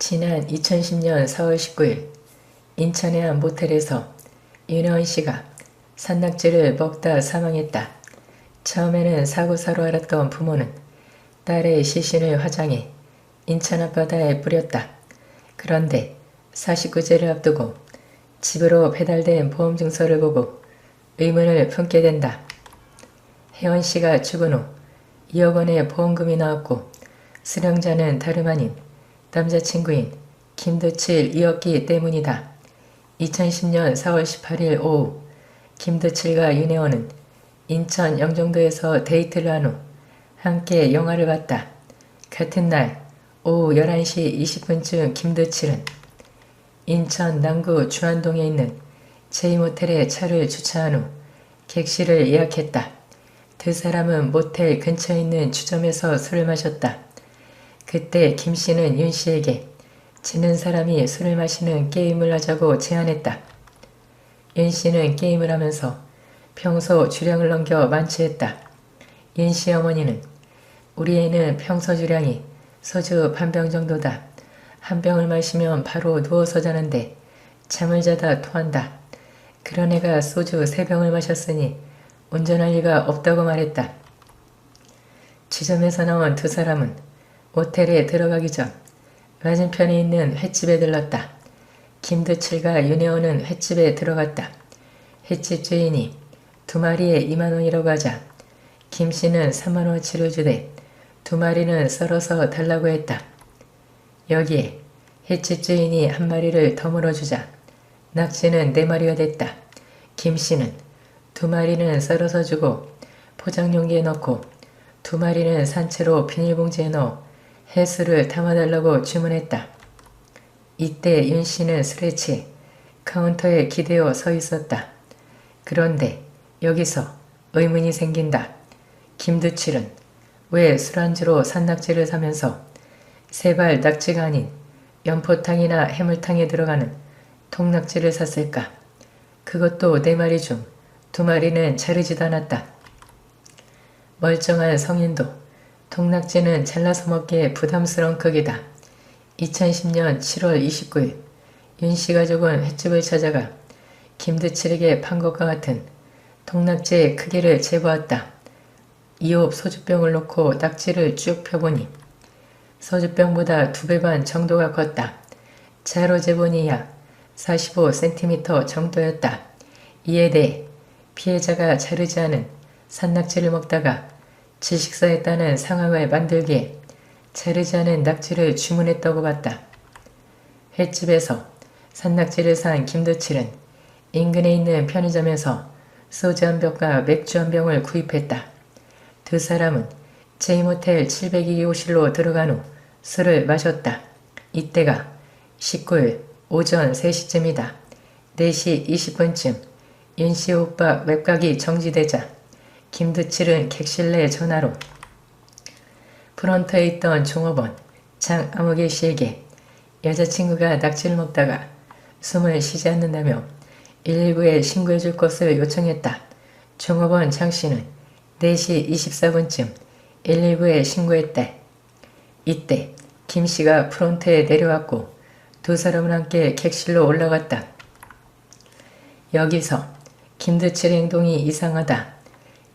지난 2010년 4월 19일 인천의 한 모텔에서 윤혜원 씨가 산낙지를 먹다 사망했다. 처음에는 사고사로 알았던 부모는 딸의 시신을 화장해 인천 앞바다에 뿌렸다. 그런데 49제를 앞두고 집으로 배달된 보험증서를 보고 의문을 품게 된다. 혜원 씨가 죽은 후 2억 원의 보험금이 나왔고 수령자는 다름 아닌 남자친구인 김두칠이었기 때문이다. 2010년 4월 18일 오후 김두칠과 윤혜원은 인천 영종도에서 데이트를 한 후 함께 영화를 봤다. 같은 날 오후 11시 20분쯤 김두칠은 인천 남구 주안동에 있는 제2모텔에 차를 주차한 후 객실을 예약했다. 두 사람은 모텔 근처에 있는 주점에서 술을 마셨다. 그때 김씨는 윤씨에게 지는 사람이 술을 마시는 게임을 하자고 제안했다. 윤씨는 게임을 하면서 평소 주량을 넘겨 만취했다. 윤씨 어머니는 우리 애는 평소 주량이 소주 반병 정도다. 한 병을 마시면 바로 누워서 자는데 잠을 자다 토한다. 그런 애가 소주 3병을 마셨으니 운전할 리가 없다고 말했다. 주점에서 나온 두 사람은 모텔에 들어가기 전 맞은편에 있는 횟집에 들렀다. 김두칠과 윤혜원은 횟집에 들어갔다. 횟집 주인이 2마리에 2만원이라고 하자 김씨는 3만원어치를 주되 2마리는 썰어서 달라고 했다. 여기에 횟집 주인이 1마리를 더 물어주자 낙지는 4마리가 됐다. 김씨는 2마리는 썰어서 주고 포장용기에 넣고 2마리는 산채로 비닐봉지에 넣어 해수를 담아달라고 주문했다. 이때 윤씨는 술에 취해 카운터에 기대어 서 있었다. 그런데 여기서 의문이 생긴다. 김두칠은 왜 술안주로 산낙지를 사면서 세발 낙지가 아닌 연포탕이나 해물탕에 들어가는 통낙지를 샀을까? 그것도 4마리 중 2마리는 자르지도 않았다. 멀쩡한 성인도 통낙지는 잘라서 먹기에 부담스러운 크기다. 2010년 7월 29일 윤씨 가족은 횟집을 찾아가 김두칠에게 판 것과 같은 통낙지의 크기를 재보았다. 2홉 소주병을 놓고 낙지를 쭉 펴보니 소주병보다 2배 반 정도가 컸다. 자로 재보니 약 45cm 정도였다. 이에 대해 피해자가 자르지 않은 산낙지를 먹다가 질식사했다는 상황을 만들기에 자르지 않은 낙지를 주문했다고 봤다. 횟집에서 산낙지를 산 김두칠은 인근에 있는 편의점에서 소주 한 병과 맥주 한 병을 구입했다. 두 사람은 제2모텔 702호실로 들어간 후 술을 마셨다. 이때가 19일 오전 3시쯤이다. 4시 20분쯤 윤씨 오빠 웹각이 정지되자 김두칠은 객실 내 전화로 프런트에 있던 종업원 장아무개 씨에게 여자친구가 낙지를 먹다가 숨을 쉬지 않는다며 119에 신고해 줄 것을 요청했다. 종업원 장 씨는 4시 24분쯤 119에 신고했대. 이때 김 씨가 프런트에 내려왔고 두 사람은 함께 객실로 올라갔다. 여기서 김두칠의 행동이 이상하다.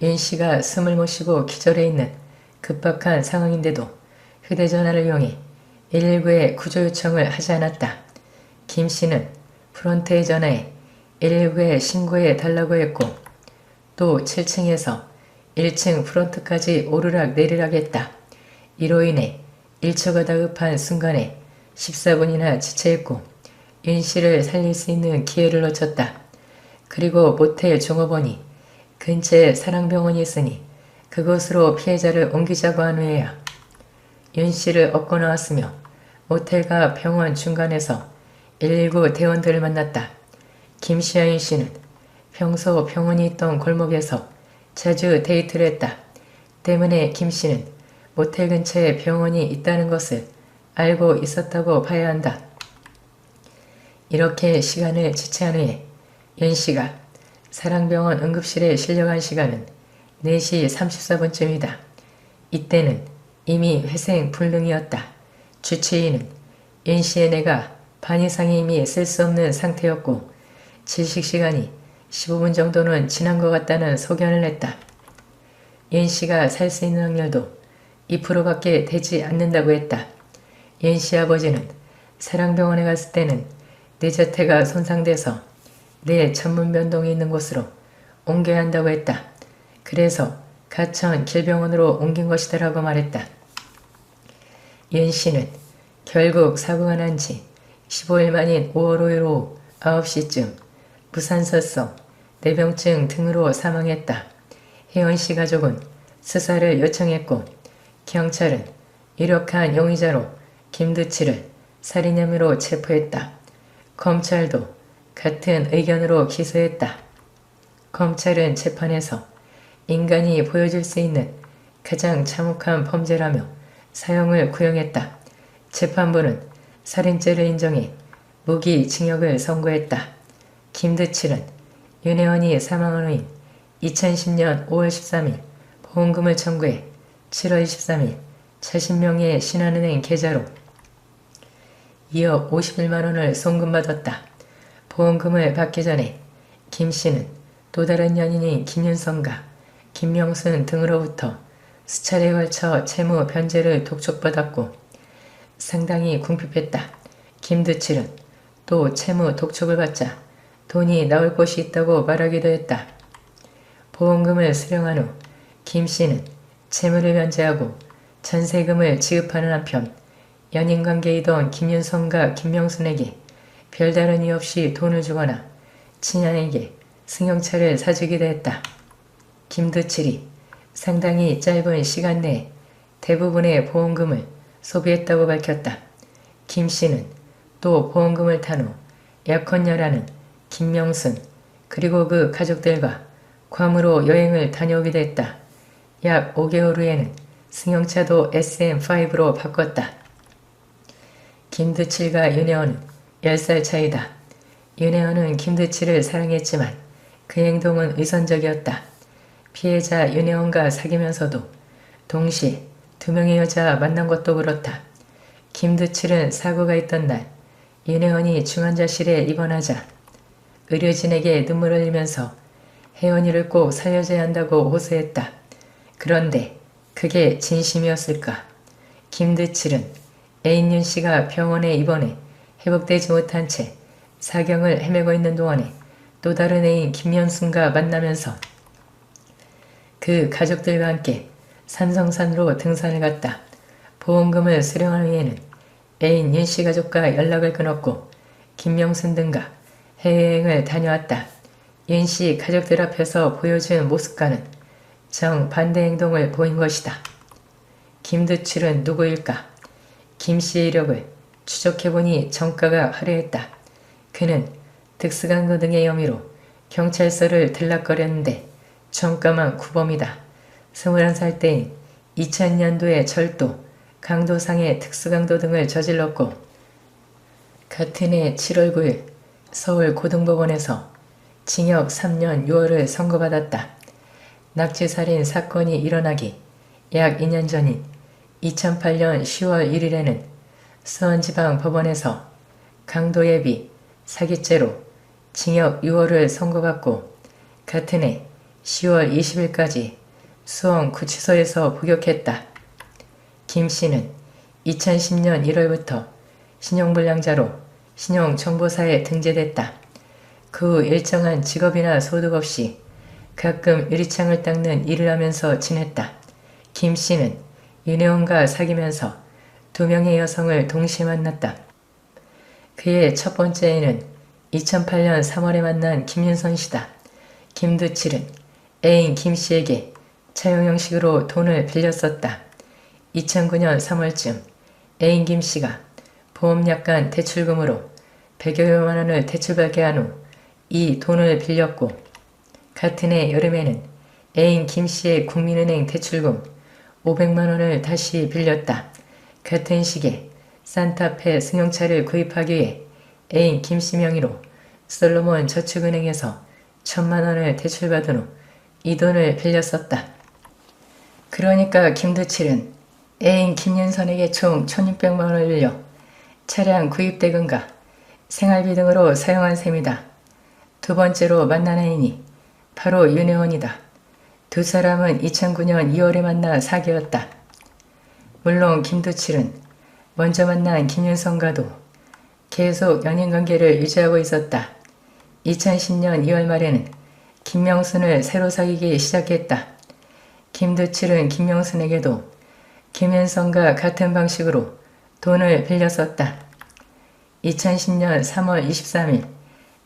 윤 씨가 숨을 못 쉬고 기절해 있는 급박한 상황인데도 휴대전화를 이용해 119에 구조 요청을 하지 않았다. 김 씨는 프런트에 전화해 119에 신고해 달라고 했고 또 7층에서 1층 프런트까지 오르락 내리락 했다. 이로 인해 1초가 다급한 순간에 14분이나 지체했고 윤 씨를 살릴 수 있는 기회를 놓쳤다. 그리고 모텔 종업원이 근처에 사랑병원이 있으니 그곳으로 피해자를 옮기자고 한 후에야 윤 씨를 업고 나왔으며 모텔과 병원 중간에서 119 대원들을 만났다. 김 씨와 윤 씨는 평소 병원이 있던 골목에서 자주 데이트를 했다. 때문에 김 씨는 모텔 근처에 병원이 있다는 것을 알고 있었다고 봐야 한다. 이렇게 시간을 지체한 후에 윤 씨가 사랑병원 응급실에 실려간 시간은 4시 34분쯤이다. 이때는 이미 회생 불능이었다. 주치의는 윤씨의 뇌가 반 이상이 이미 쓸 수 없는 상태였고 질식시간이 15분 정도는 지난 것 같다는 소견을 냈다. 윤씨가 살 수 있는 확률도 2%밖에 되지 않는다고 했다. 윤씨 아버지는 사랑병원에 갔을 때는 뇌자태가 손상돼서 뇌 전문 변동이 있는 곳으로 옮겨야 한다고 했다. 그래서 가천 길병원으로 옮긴 것이다라고 말했다. 윤씨는 결국 사고가 난 지 15일 만인 5월 5일 오후 9시쯤 무산소성 뇌병증 등으로 사망했다. 혜원씨 가족은 수사를 요청했고 경찰은 유력한 용의자로 김두칠을 살인 혐의로 체포했다. 검찰도 같은 의견으로 기소했다. 검찰은 재판에서 인간이 보여줄 수 있는 가장 참혹한 범죄라며 사형을 구형했다. 재판부는 살인죄를 인정해 무기징역을 선고했다. 김두칠은 윤혜원이 사망한 후인 2010년 5월 13일 보험금을 청구해 7월 23일 자신명의의 신한은행 계좌로 2억 51만원을 송금받았다. 보험금을 받기 전에 김씨는 또 다른 연인인 김윤성과 김명순 등으로부터 수차례에 걸쳐 채무 변제를 독촉받았고 상당히 궁핍했다. 김두칠은 또 채무 독촉을 받자 돈이 나올 곳이 있다고 말하기도 했다. 보험금을 수령한 후 김씨는 채무를 변제하고 전세금을 지급하는 한편 연인관계이던 김윤성과 김명순에게 별다른 이유 없이 돈을 주거나 친연에게 승용차를 사주기도 했다. 김두칠이 상당히 짧은 시간 내에 대부분의 보험금을 소비했다고 밝혔다. 김씨는 또 보험금을 탄 후 약혼녀라는 김명순 그리고 그 가족들과 괌으로 여행을 다녀오기도 했다. 약 5개월 후에는 승용차도 SM5로 바꿨다. 김두칠과 윤혜원은 10살 차이다. 윤혜원은 김두칠을 사랑했지만 그 행동은 의선적이었다. 피해자 윤혜원과 사귀면서도 동시에 2명의 여자와 만난 것도 그렇다. 김두칠은 사고가 있던 날 윤혜원이 중환자실에 입원하자 의료진에게 눈물을 흘리면서 혜원이를 꼭 살려줘야 한다고 호소했다. 그런데 그게 진심이었을까? 김두칠은 애인 윤씨가 병원에 입원해 회복되지 못한 채 사경을 헤매고 있는 동안에 또 다른 애인 김연순과 만나면서 그 가족들과 함께 삼성산으로 등산을 갔다. 보험금을 수령한 후에는 애인 윤씨 가족과 연락을 끊었고 김명순 등과 해외여행을 다녀왔다. 윤씨 가족들 앞에서 보여준 모습과는 정반대 행동을 보인 것이다. 김두칠은 누구일까? 김씨의 이력을 추적해보니 정가가 화려했다. 그는 특수강도 등의 혐의로 경찰서를 들락거렸는데 정가만 구범이다. 21살 때인 2000년도에 절도, 강도상해 특수강도 등을 저질렀고 같은 해 7월 9일 서울고등법원에서 징역 3년 6월을 선고받았다. 납치살인 사건이 일어나기 약 2년 전인 2008년 10월 1일에는 수원지방법원에서 강도예비, 사기죄로 징역 6월을 선고받고 같은 해 10월 20일까지 수원구치소에서 복역했다. 김씨는 2010년 1월부터 신용불량자로 신용정보사에 등재됐다. 그 후 일정한 직업이나 소득 없이 가끔 유리창을 닦는 일을 하면서 지냈다. 김씨는 윤혜원과 사귀면서 2명의 여성을 동시에 만났다. 그의 첫 번째 애인은 2008년 3월에 만난 김윤선 씨다. 김두칠은 애인 김씨에게 차용 형식으로 돈을 빌렸었다. 2009년 3월쯤 애인 김씨가 보험약관 대출금으로 100여만 원을 대출받게 한 후 이 돈을 빌렸고 같은 해 여름에는 애인 김씨의 국민은행 대출금 500만 원을 다시 빌렸다. 같은 시기에 산타페 승용차를 구입하기 위해 애인 김씨 명의로 솔로몬 저축은행에서 1000만 원을 대출받은 후 이 돈을 빌렸었다. 그러니까 김두칠은 애인 김윤선에게 총 1600만 원을 빌려 차량 구입대금과 생활비 등으로 사용한 셈이다. 두 번째로 만난 애인이 바로 윤혜원이다. 두 사람은 2009년 2월에 만나 사귀었다. 물론 김두칠은 먼저 만난 김윤성과도 계속 연인관계를 유지하고 있었다. 2010년 2월 말에는 김명순을 새로 사귀기 시작했다. 김두칠은 김명순에게도 김윤성과 같은 방식으로 돈을 빌렸었다. 2010년 3월 23일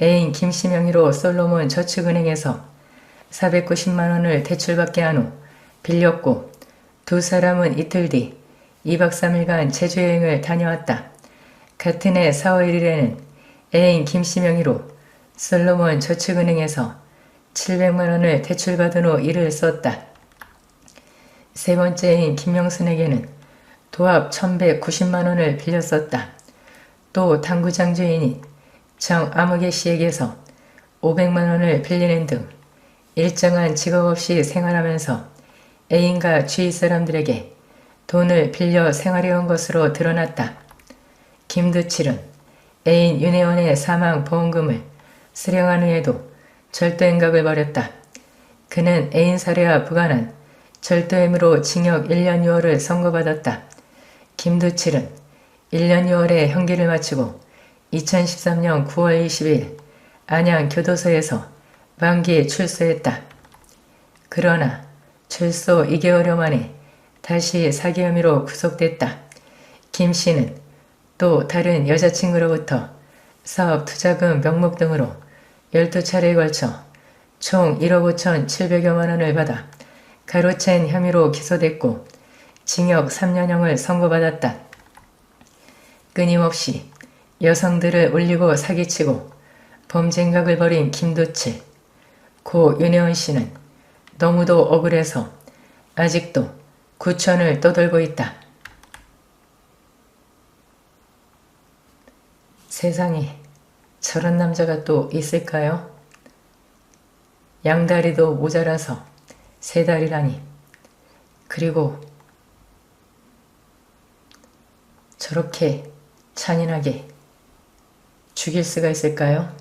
애인 김시명이로 솔로몬 저축은행에서 490만원을 대출받게 한 후 빌렸고 두 사람은 이틀 뒤 2박 3일간 제주여행을 다녀왔다. 같은 해 4월 1일에는 애인 김시명이로 솔로몬 저축은행에서 700만원을 대출받은 후 일을 썼다. 세 번째 애인 김명순에게는 도합 1190만원을 빌렸었다. 또 당구장 주인인 정아무개 씨에게서 500만원을 빌리는 등 일정한 직업 없이 생활하면서 애인과 주위 사람들에게 돈을 빌려 생활해온 것으로 드러났다. 김두칠은 애인 윤혜원의 사망보험금을 수령한 후에도 절도행각을 벌였다. 그는 애인 살해와 무관한 절도혐의로 징역 1년 6월을 선고받았다. 김두칠은 1년 6월에 형기를 마치고 2013년 9월 20일 안양교도소에서 만기에 출소했다. 그러나 출소 2개월여 만에 다시 사기 혐의로 구속됐다. 김 씨는 또 다른 여자친구로부터 사업 투자금 명목 등으로 12차례에 걸쳐 총 1억 5,700여만 원을 받아 가로챈 혐의로 기소됐고 징역 3년형을 선고받았다. 끊임없이 여성들을 울리고 사기치고 범죄행각을 벌인 김두칠, 고 윤혜원 씨는 너무도 억울해서 아직도 구천을 떠돌고 있다. 세상에 저런 남자가 또 있을까요? 양다리도 모자라서 세 다리라니. 그리고 저렇게 잔인하게 죽일 수가 있을까요?